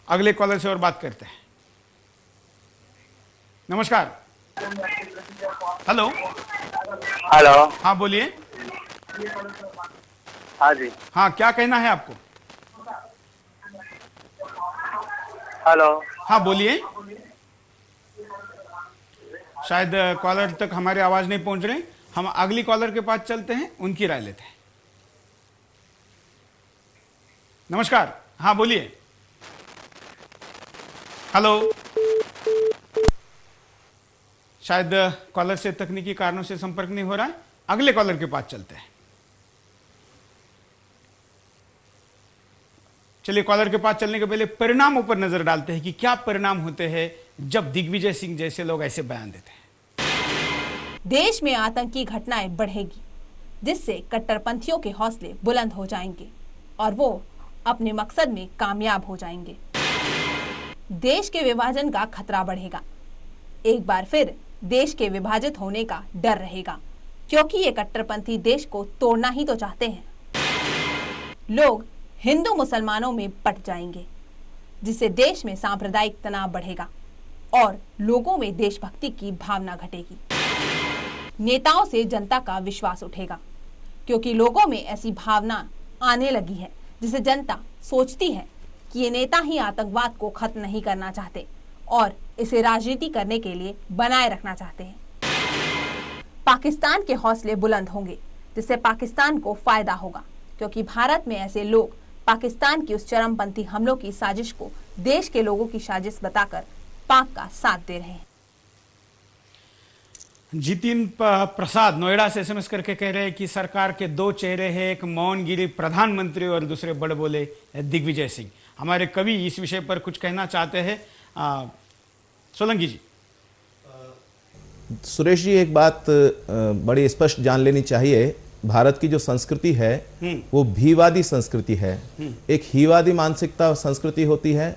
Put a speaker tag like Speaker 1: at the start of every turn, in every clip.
Speaker 1: अगले कॉलर से और बात करते हैं। नमस्कार। हेलो।
Speaker 2: हेलो।
Speaker 1: हाँ बोलिए।
Speaker 2: हाँ जी।
Speaker 1: हाँ, क्या कहना है आपको?
Speaker 2: हेलो।
Speaker 1: हाँ बोलिए। शायद कॉलर तक हमारी आवाज नहीं पहुंच रही। हम अगली कॉलर के पास चलते हैं, उनकी राय लेते हैं। नमस्कार। हाँ बोलिए। हेलो। शायद कॉलर से तकनीकी कारणों से संपर्क नहीं हो रहा है। अगले कॉलर के पास चलते हैं। चलिए, कॉलर के पास चलने के पहले परिणामों पर नजर डालते हैं कि क्या परिणाम होते हैं जब दिग्विजय सिंह जैसे लोग ऐसे बयान देते हैं।
Speaker 3: देश में आतंकी घटनाएं बढ़ेगी, जिससे कट्टरपंथियों के हौसले बुलंद हो जाएंगे और वो अपने मकसद में कामयाब हो जाएंगे। देश के विभाजन का खतरा बढ़ेगा। एक बार फिर देश के विभाजित होने का डर रहेगा, क्योंकि ये कट्टरपंथी देश को तोड़ना ही तो चाहते हैं। लोग हिंदू मुसलमानों में बट जाएंगे, जिससे देश में सांप्रदायिक तनाव बढ़ेगा और लोगों में देशभक्ति की भावना घटेगी। नेताओं से जनता का विश्वास उठेगा, क्योंकि लोगों में ऐसी भावना आने लगी है जिसे जनता सोचती है कि ये नेता ही आतंकवाद को खत्म नहीं करना चाहते और इसे राजनीति करने के लिए बनाए रखना चाहते हैं। पाकिस्तान के हौसले बुलंद होंगे, जिससे पाकिस्तान को फायदा होगा, क्योंकि भारत में ऐसे लोग पाकिस्तान की उस चरमपंथी हमलों की साजिश को देश के लोगों की साजिश बताकर पाक का साथ दे रहे हैं।
Speaker 1: जितिन प्रसाद नोएडा से एसएमएस करके कह रहे हैं कि सरकार के दो चेहरे हैं, एक मौनगिरी प्रधानमंत्री और दूसरे बड़ बोले दिग्विजय सिंह। हमारे कवि इस विषय पर कुछ कहना चाहते हैं। सोलंकी जी।
Speaker 4: सुरेश जी, एक बात बड़ी स्पष्ट जान लेनी चाहिए। भारत की जो संस्कृति है वो भीवादी संस्कृति है। एक हीवादी मानसिकता संस्कृति होती है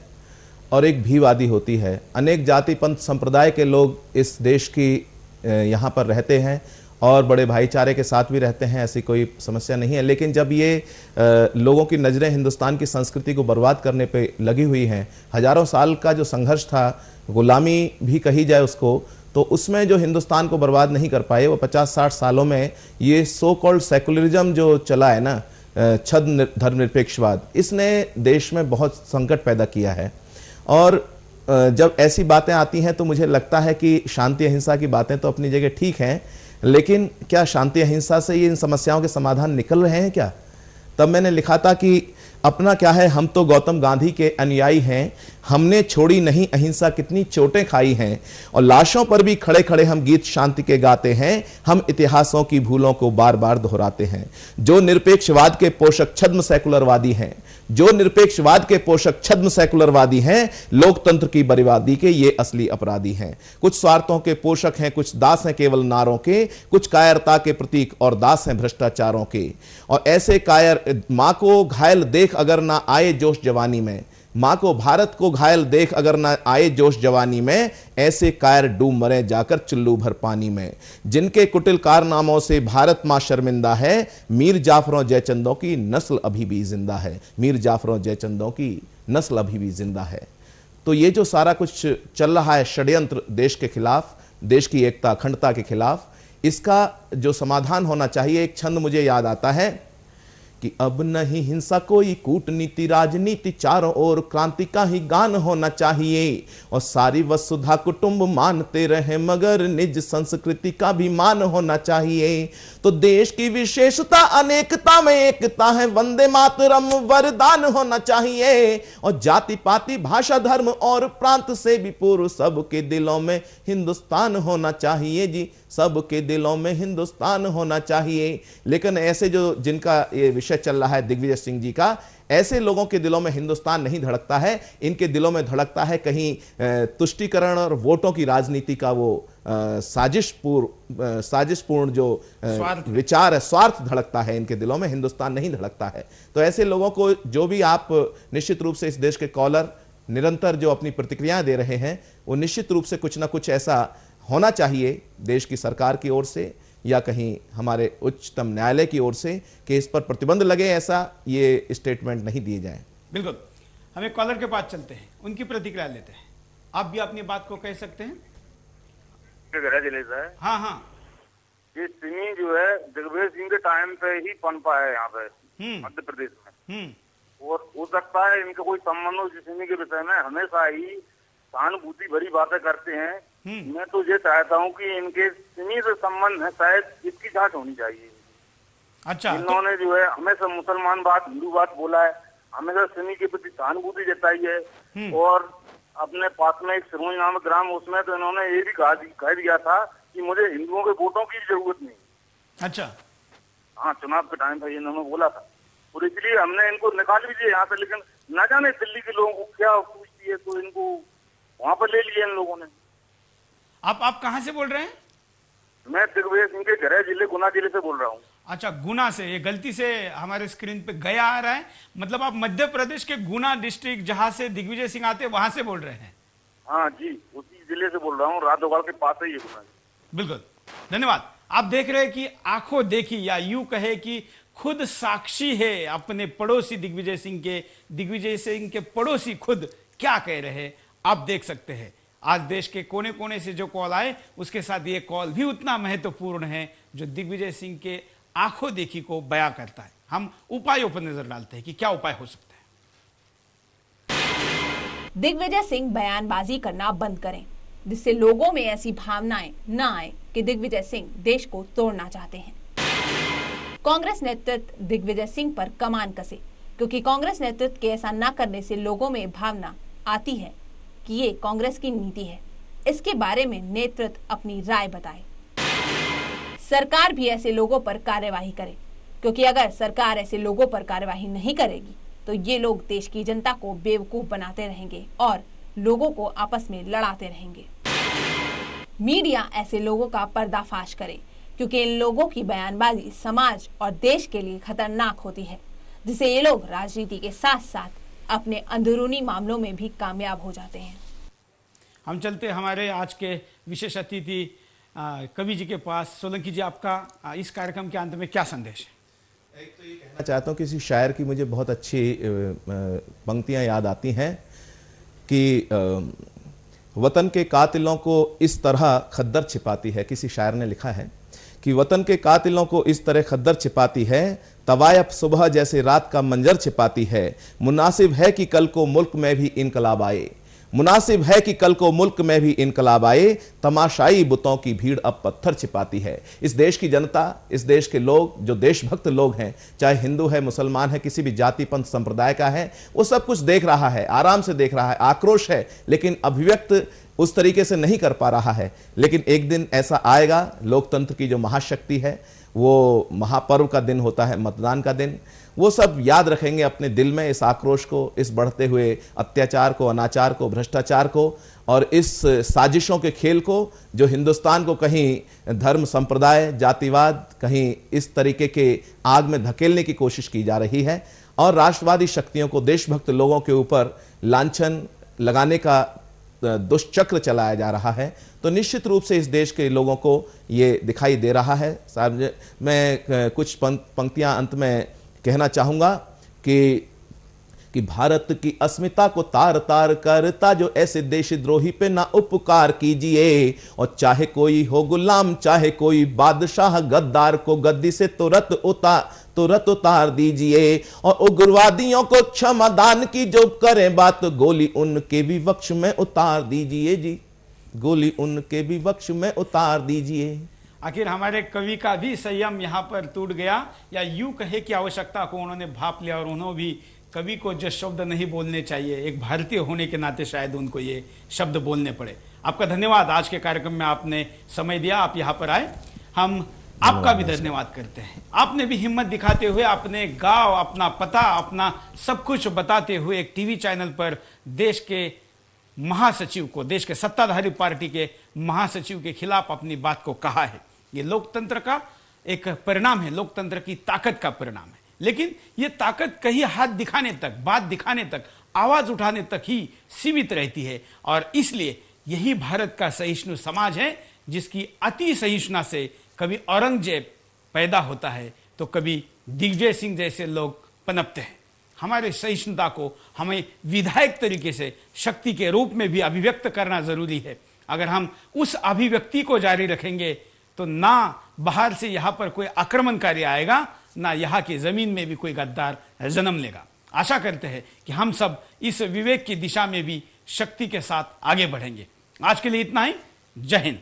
Speaker 4: और एक भीवादी होती है। अनेक जाति पंथ संप्रदाय के लोग इस देश की यहाँ पर रहते हैं और बड़े भाईचारे के साथ भी रहते हैं, ऐसी कोई समस्या नहीं है। लेकिन जब ये लोगों की नज़रें हिंदुस्तान की संस्कृति को बर्बाद करने पे लगी हुई हैं, हजारों साल का जो संघर्ष था, गुलामी भी कही जाए उसको, तो उसमें जो हिंदुस्तान को बर्बाद नहीं कर पाए, वो 50-60 सालों में ये सो कॉल्ड सेकुलरिज्म जो चला है ना, छद्म धर्मनिरपेक्षवाद, इसने देश में बहुत संकट पैदा किया है। और जब ऐसी बातें आती हैं तो मुझे लगता है कि शांति अहिंसा की बातें तो अपनी जगह ठीक हैं, लेकिन क्या शांति अहिंसा से ये इन समस्याओं के समाधान निकल रहे हैं क्या? तब मैंने लिखा था कि अपना क्या है, हम तो गौतम गांधी के अनुयायी हैं, हमने छोड़ी नहीं अहिंसा कितनी चोटें खाई हैं, और लाशों पर भी खड़े खड़े हम गीत शांति के गाते हैं, हम इतिहासों की भूलों को बार बार दोहराते हैं। जो निरपेक्षवाद के पोषक छद्म सेकुलरवादी हैं, जो निरपेक्षवाद के पोषक छद्म सेकुलरवादी हैं, लोकतंत्र की बर्बादी के ये असली अपराधी हैं। कुछ स्वार्थों के पोषक हैं, कुछ दास हैं केवल नारों के, कुछ कायरता के प्रतीक और दास हैं भ्रष्टाचारों के। और ऐसे कायर मां को घायल देख अगर ना आए जोश जवानी में, मां को भारत को घायल देख अगर ना आए जोश जवानी में, ऐसे कायर डूब मरे जाकर चुल्लू भर पानी में। जिनके कुटिल कारनामों से भारत मां शर्मिंदा है, मीर जाफरों जयचंदों की नस्ल अभी भी जिंदा है, मीर जाफरों जयचंदों की नस्ल अभी भी जिंदा है। तो ये जो सारा कुछ चल रहा है षड्यंत्र देश के खिलाफ, देश की एकता अखंडता के खिलाफ, इसका जो समाधान होना चाहिए, एक छंद मुझे याद आता है कि अब नहीं हिंसा कोई कूटनीति राजनीति, चारों ओर क्रांति का ही गान होना चाहिए, और सारी वसुधा कुटुंब मानते रहे मगर निज संस्कृति का भी मान होना चाहिए। तो देश की विशेषता अनेकता में एकता है, वंदे मातरम वरदान होना चाहिए, और जाति पाति भाषा धर्म और प्रांत से भी पूर्व सबके दिलों में हिंदुस्तान होना चाहिए जी, सबके दिलों में हिंदुस्तान होना चाहिए। लेकिन ऐसे जो जिनका ये विषय चल रहा है दिग्विजय सिंह जी का, ऐसे लोगों के दिलों में हिंदुस्तान नहीं धड़कता है, इनके दिलों में धड़कता है कहीं तुष्टीकरण और वोटों की राजनीति का वो साजिशपूर्ण जो विचार है, स्वार्थ धड़कता है इनके दिलों में, हिंदुस्तान नहीं धड़कता है। तो ऐसे लोगों को जो भी आप निश्चित रूप से इस देश के कॉलर निरंतर जो अपनी प्रतिक्रियाएं दे रहे हैं, वो निश्चित रूप से कुछ ना कुछ ऐसा होना चाहिए देश की सरकार की ओर से या कहीं हमारे उच्चतम न्यायालय की ओर से कि इस पर प्रतिबंध लगे, ऐसा ये स्टेटमेंट नहीं दिए जाए।
Speaker 1: बिल्कुल। हमें कॉलर के पास चलते हैं, उनकी प्रतिक्रिया लेते हैं। आप भी अपनी बात को कह सकते हैं।
Speaker 2: जिले से
Speaker 1: हाँ हाँ।
Speaker 2: ये सिमी जो है दिग्विजय सिंह के टाइम पे ही पनपा है यहाँ पे मध्य प्रदेश में, और हो सकता है इनका कोई संबंध हो सिमी के विषय में। हमेशा ही सहानुभूति भरी बातें करते हैं। मैं तो ये चाहता हूँ कि इनके सिमी से संबंध है, शायद इसकी जांच होनी चाहिए।
Speaker 1: अच्छा,
Speaker 2: इन्होंने जो है हमेशा मुसलमान बात हिंदू बात बोला है, हमेशा सिमी के प्रति सहानुभूति जताई है। और अपने पास में एक सिरोंज नामक ग्राम, उसमें तो इन्होंने ये भी कह दिया था कि मुझे हिंदुओं के वोटों की जरूरत नहीं।
Speaker 1: अच्छा,
Speaker 2: हाँ, चुनाव के टाइम पर इन्होंने बोला था, और इसलिए हमने इनको निकाल भी दिया यहाँ से। लेकिन न जाने दिल्ली के लोगों को क्या पूछती है, तो इनको वहां पर ले लिया इन लोगों ने।
Speaker 1: आप कहाँ से बोल रहे हैं?
Speaker 2: मैं दिग्विजय सिंह के गृह जिले गुना जिले से बोल रहा हूँ।
Speaker 1: अच्छा, गुना से। ये गलती से हमारे स्क्रीन पे गया आ रहा है, मतलब आप मध्य प्रदेश के गुना डिस्ट्रिक्ट जहां से दिग्विजय सिंह आते हैं वहां से बोल रहे हैं?
Speaker 2: हाँ जी, उसी जिले से बोल रहा हूँ, राधोगढ़ के पास ही है गुना।
Speaker 1: बिल्कुल, धन्यवाद। आप देख रहे हैं कि आंखों देखी, या यूं कहे कि खुद साक्षी है अपने पड़ोसी दिग्विजय सिंह के पड़ोसी खुद क्या कह रहे हैं, आप देख सकते हैं। आज देश के कोने कोने से जो कॉल आए, उसके साथ ये कॉल भी उतना महत्वपूर्ण है जो दिग्विजय सिंह के आंखों देखी को बयां करता है। हम उपायों पर नजर डालते हैं कि क्या उपाय हो सकता है।
Speaker 3: दिग्विजय सिंह बयानबाजी करना बंद करें, जिससे लोगों में ऐसी भावनाएं न आए कि दिग्विजय सिंह देश को तोड़ना चाहते हैं। कांग्रेस नेतृत्व दिग्विजय सिंह पर कमान कसे, क्योंकि कांग्रेस नेतृत्व के ऐसा न करने से लोगों में भावना आती है कि ये कांग्रेस की नीति है। इसके बारे में नेतृत्व अपनी राय बताए। सरकार भी ऐसे लोगों पर कार्यवाही करे, क्योंकि अगर सरकार ऐसे लोगों पर कार्यवाही नहीं करेगी तो ये लोग देश की जनता को बेवकूफ बनाते रहेंगे और लोगों को आपस में लड़ाते रहेंगे। मीडिया ऐसे लोगों का पर्दाफाश करे, क्योंकि इन लोगों की बयानबाजी समाज और देश के लिए खतरनाक होती है, जिससे ये लोग राजनीति के साथ साथ अपने अंदरूनी मामलों में भी कामयाब हो जाते हैं।
Speaker 1: हम चलते हमारे आज के विशेष अतिथि कवि जी के पास। सोलंकी जी, आपका इस कार्यक्रम के अंत में क्या संदेश है?
Speaker 4: एक तो ये कहना चाहता हूँ, किसी शायर की मुझे बहुत अच्छी पंक्तियां याद आती हैं कि वतन के कातिलों को इस तरह खद्दर छिपाती है। किसी शायर ने लिखा है कि वतन के कातिलों को इस तरह खद्दर छिपाती है, तवायफ सुबह जैसे रात का मंजर छिपाती है। मुनासिब है कि कल को मुल्क में भी इनकलाब आए, मुनासिब है कि कल को मुल्क में भी इनकलाब आए। तमाशाई बुतों की भीड़ अब पत्थर छिपाती है। इस देश की जनता, इस देश के लोग, जो देशभक्त लोग हैं, चाहे हिंदू है, मुसलमान है, किसी भी जाति पंथ संप्रदाय का है, वो सब कुछ देख रहा है, आराम से देख रहा है। आक्रोश है, लेकिन अभिव्यक्त उस तरीके से नहीं कर पा रहा है। लेकिन एक दिन ऐसा आएगा, लोकतंत्र की जो महाशक्ति है, वो महापर्व का दिन होता है, मतदान का दिन, वो सब याद रखेंगे अपने दिल में इस आक्रोश को, इस बढ़ते हुए अत्याचार को, अनाचार को, भ्रष्टाचार को, और इस साजिशों के खेल को जो हिंदुस्तान को कहीं धर्म संप्रदाय जातिवाद, कहीं इस तरीके के आग में धकेलने की कोशिश की जा रही है, और राष्ट्रवादी शक्तियों को देशभक्त लोगों के ऊपर लांछन लगाने का दुष्चक्र चलाया जा रहा है। तो निश्चित रूप से इस देश के लोगों को ये दिखाई दे रहा है। साहब, मैं कुछ पंक्तियां अंत में कहना चाहूंगा कि भारत की अस्मिता को तार तार करता जो ऐसे देशद्रोही पे ना उपकार कीजिए, और चाहे कोई हो गुलाम, चाहे कोई बादशाह, गद्दार को गद्दी से तुरंत उतार दीजिए, और उग्रवादियों को क्षमा दान की जो करें बात, गोली उनके भी वक्ष में उतार दीजिए जी, गोली उनके भी वक्ष में उतार दीजिए।
Speaker 1: आखिर हमारे कवि का भी संयम यहाँ पर टूट गया, या यूं कहे कि आवश्यकता को उन्होंने भाप लिया, और उन्होंने भी कवि को जो शब्द नहीं बोलने चाहिए, एक भारतीय होने के नाते शायद उनको ये शब्द बोलने पड़े। आपका धन्यवाद, आज के कार्यक्रम में आपने समय दिया, आप यहाँ पर आए। हम आपका भी धन्यवाद करते हैं। आपने भी हिम्मत दिखाते हुए अपने गांव, अपना पता, अपना सब कुछ बताते हुए एक टीवी चैनल पर देश के महासचिव को, देश के सत्ताधारी पार्टी के महासचिव के खिलाफ अपनी बात को कहा है। ये लोकतंत्र का एक परिणाम है, लोकतंत्र की ताकत का परिणाम है। लेकिन ये ताकत कहीं हाथ दिखाने तक, बात दिखाने तक, आवाज उठाने तक ही सीमित रहती है, और इसलिए यही भारत का सहिष्णु समाज है, जिसकी अति सहिष्णुता से कभी औरंगजेब पैदा होता है तो कभी दिग्विजय सिंह जैसे लोग पनपते हैं। हमारे सहिष्णुता को हमें विधायक तरीके से शक्ति के रूप में भी अभिव्यक्त करना जरूरी है। अगर हम उस अभिव्यक्ति को जारी रखेंगे तो ना बाहर से यहां पर कोई आक्रमणकारी आएगा, ना यहां की जमीन में भी कोई गद्दार जन्म लेगा। आशा करते हैं कि हम सब इस विवेक की दिशा में भी शक्ति के साथ आगे बढ़ेंगे। आज के लिए इतना ही। जय हिंद।